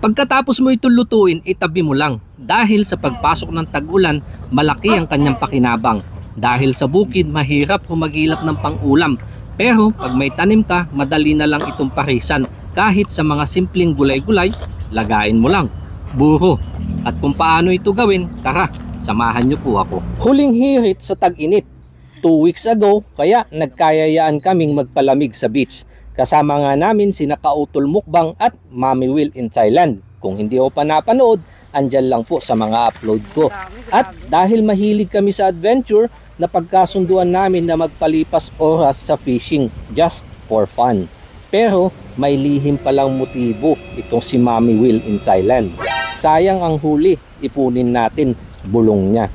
Pagkatapos mo ito lutuin, itabi mo lang. Dahil sa pagpasok ng tag-ulan, malaki ang kanyang pakinabang. Dahil sa bukid, mahirap humagilap ng pang-ulam. Pero pag may tanim ka, madali na lang itong parisan. Kahit sa mga simpleng gulay-gulay, lagain mo lang. Buro. At kung paano ito gawin, tara, samahan niyo po ako. Huling hirit sa tag-init. 2 weeks ago, kaya nagkayayaan kaming magpalamig sa beach. Kasama nga namin sina Kautol Mukbang at Mami Will in Thailand. Kung hindi mo pa napanood, andyan lang po sa mga upload ko. At dahil mahilig kami sa adventure, napagkasunduan namin na magpalipas oras sa fishing just for fun. Pero may lihim palang motibo itong si Mami Will in Thailand. Sayang ang huli, ipunin natin bulong niya.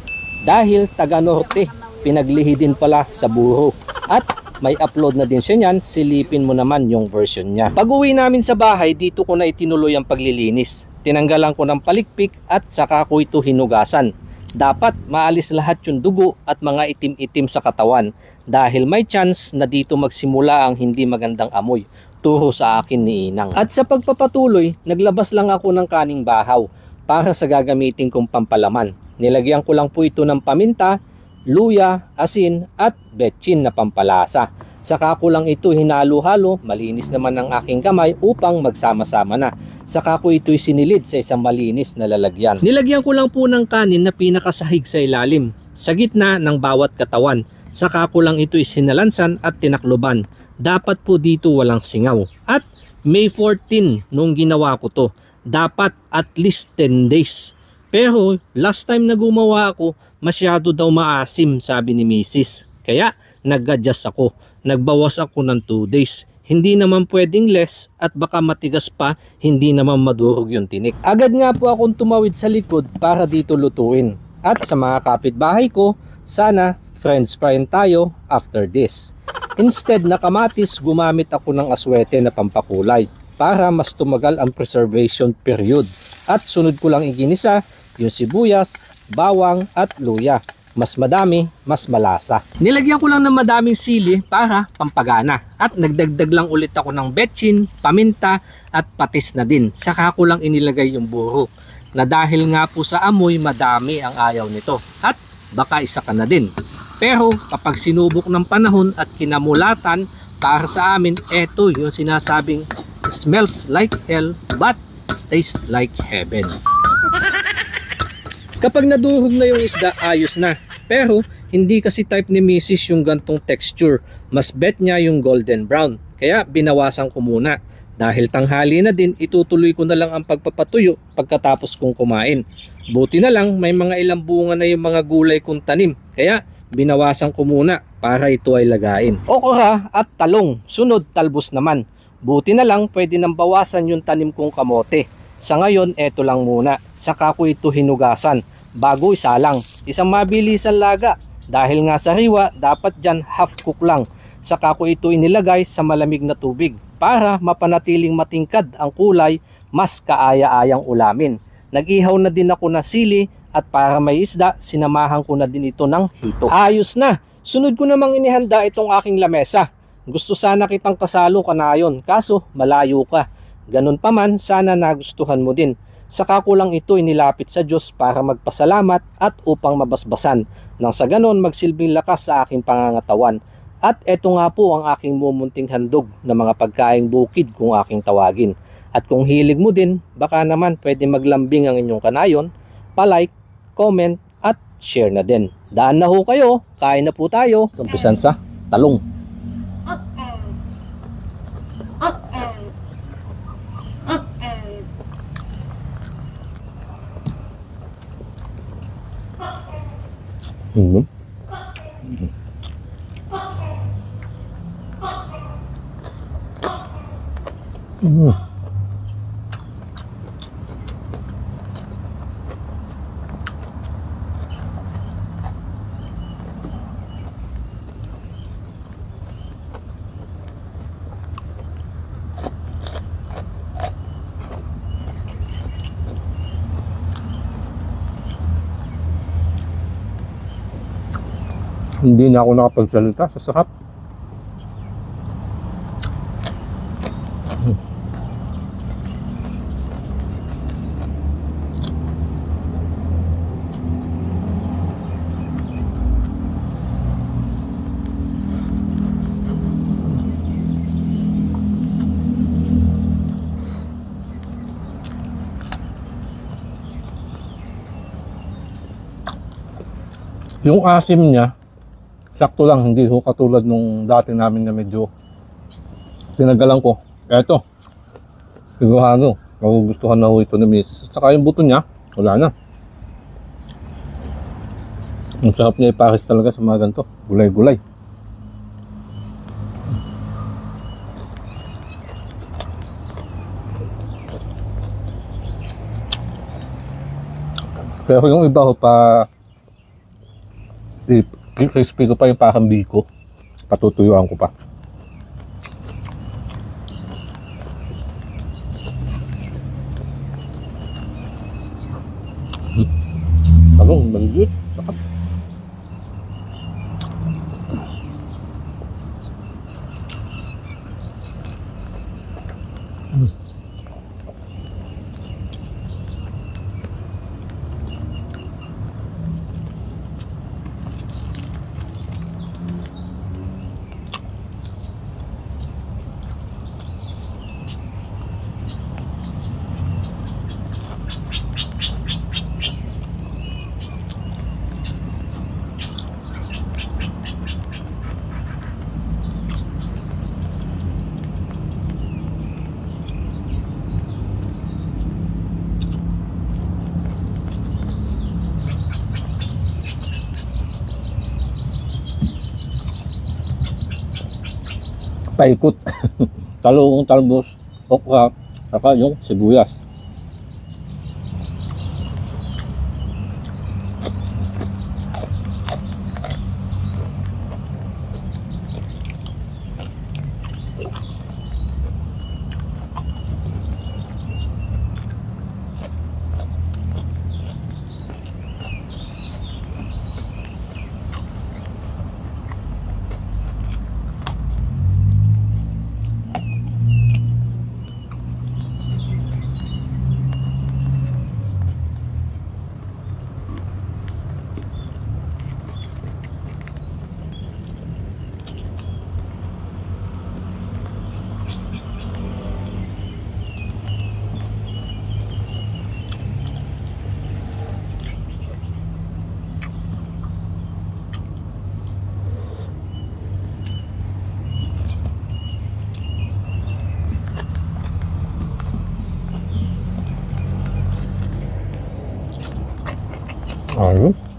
Dahil taga norte, pinaglihi din pala sa buro. At may upload na din siya niyan, silipin mo naman yung version niya. Pag uwi namin sa bahay, dito ko na itinuloy ang paglilinis. Tinanggalan ko ng palikpik at saka ko ito hinugasan. Dapat maalis lahat yung dugo at mga itim-itim sa katawan dahil may chance na dito magsimula ang hindi magandang amoy. Turo sa akin ni Inang. At sa pagpapatuloy, naglabas lang ako ng kaning bahaw para sa gagamitin kong pampalaman. Nilagyan ko lang po ito ng paminta, luya, asin at betchin na pampalasa. Saka ko lang ito hinalo-halo, malinis naman ang aking kamay upang magsama-sama na. Saka ko ito'y sinilid sa isang malinis na lalagyan. Nilagyan ko lang po ng kanin na pinakasahig sa ilalim, sa gitna ng bawat katawan. Saka ko lang ito'y sinalansan at tinakloban. Dapat po dito walang singaw. At May 14 nung ginawa ko to. Dapat at least 10 days. Pero last time na gumawa ako, masyado daw maasim sabi ni Mrs. Kaya nag-adjust ako. Nagbawas ako ng 2 days. Hindi naman pwedeng less at baka matigas pa, hindi naman madurog yung tinik. Agad nga po akong tumawid sa likod para dito lutuin. At sa mga kapitbahay ko, sana friends pa rin tayo after this. Instead na kamatis, gumamit ako ng aswete na pampakulay para mas tumagal ang preservation period. At sunod ko lang iginisa yung sibuyas, bawang at luya. Mas madami, mas malasa. Nilagyan ko lang ng madaming sili para pampagana. At nagdagdag lang ulit ako ng betchin, paminta at patis na din. Saka ko lang inilagay yung buro. Na dahil nga po sa amoy, madami ang ayaw nito. At baka isa ka na din. Pero kapag sinubok ng panahon at kinamulatan, para sa amin, eto yung sinasabing smells like hell but tastes like heaven. Kapag nadurog na yung isda, ayos na. Pero hindi kasi type ni Mrs. yung gantong texture. Mas bet niya yung golden brown. Kaya binawasan ko muna. Dahil tanghali na din, itutuloy ko na lang ang pagpapatuyo pagkatapos kong kumain. Buti na lang may mga ilang bunga na yung mga gulay kong tanim. Kaya binawasan ko muna para ito ay lagain. Okra at talong, sunod talbos naman. Buti na lang pwede nang bawasan yung tanim kong kamote. Sa ngayon, eto lang muna. Saka ko ito hinugasan. Bago isalang. Isang mabilisan laga. Dahil nga sa riwa, dapat dyan half cook lang. Saka ko ito inilagay sa malamig na tubig para mapanatiling matingkad ang kulay, mas kaaya-ayang ulamin. Nag-ihaw na din ako na sili at para may isda, sinamahan ko na din ito ng hito. Ayos na! Sunod ko namang inihanda itong aking lamesa. Gusto sana kitang kasalo kanayon, kaso malayo ka. Ganun pa man, sana nagustuhan mo din. Saka ko lang ito inilapit sa Diyos para magpasalamat at upang mabasbasan. Nang sa ganon magsilbing lakas sa aking pangangatawan. At eto nga po ang aking mumunting handog na mga pagkaing bukid kung aking tawagin. At kung hilig mo din, baka naman pwede maglambing ang inyong kanayon, palike, comment at share na din. Daan na ho kayo, kain na po tayo. Umpisan sa talong. Mm-hmm. Mm-hmm. Hindi na ako nakapagsalita sa sarap. Yung asim niya, sakto lang, hindi ho katulad nung dati namin na medyo tinagalan ko. Eto, sigurado, magugustuhan na ho ito ni Miss. At saka yung buto niya, wala na. Ang sarap niya ipares talaga sa mga ganito, gulay-gulay. Pero yung iba ho pa, crispy ko pa yung parang biko. Patutuyuan ko pa. Talong, maliit. Sakap. Paikot. Talong, talbos, okra, saka yung sibuyas. Ayun.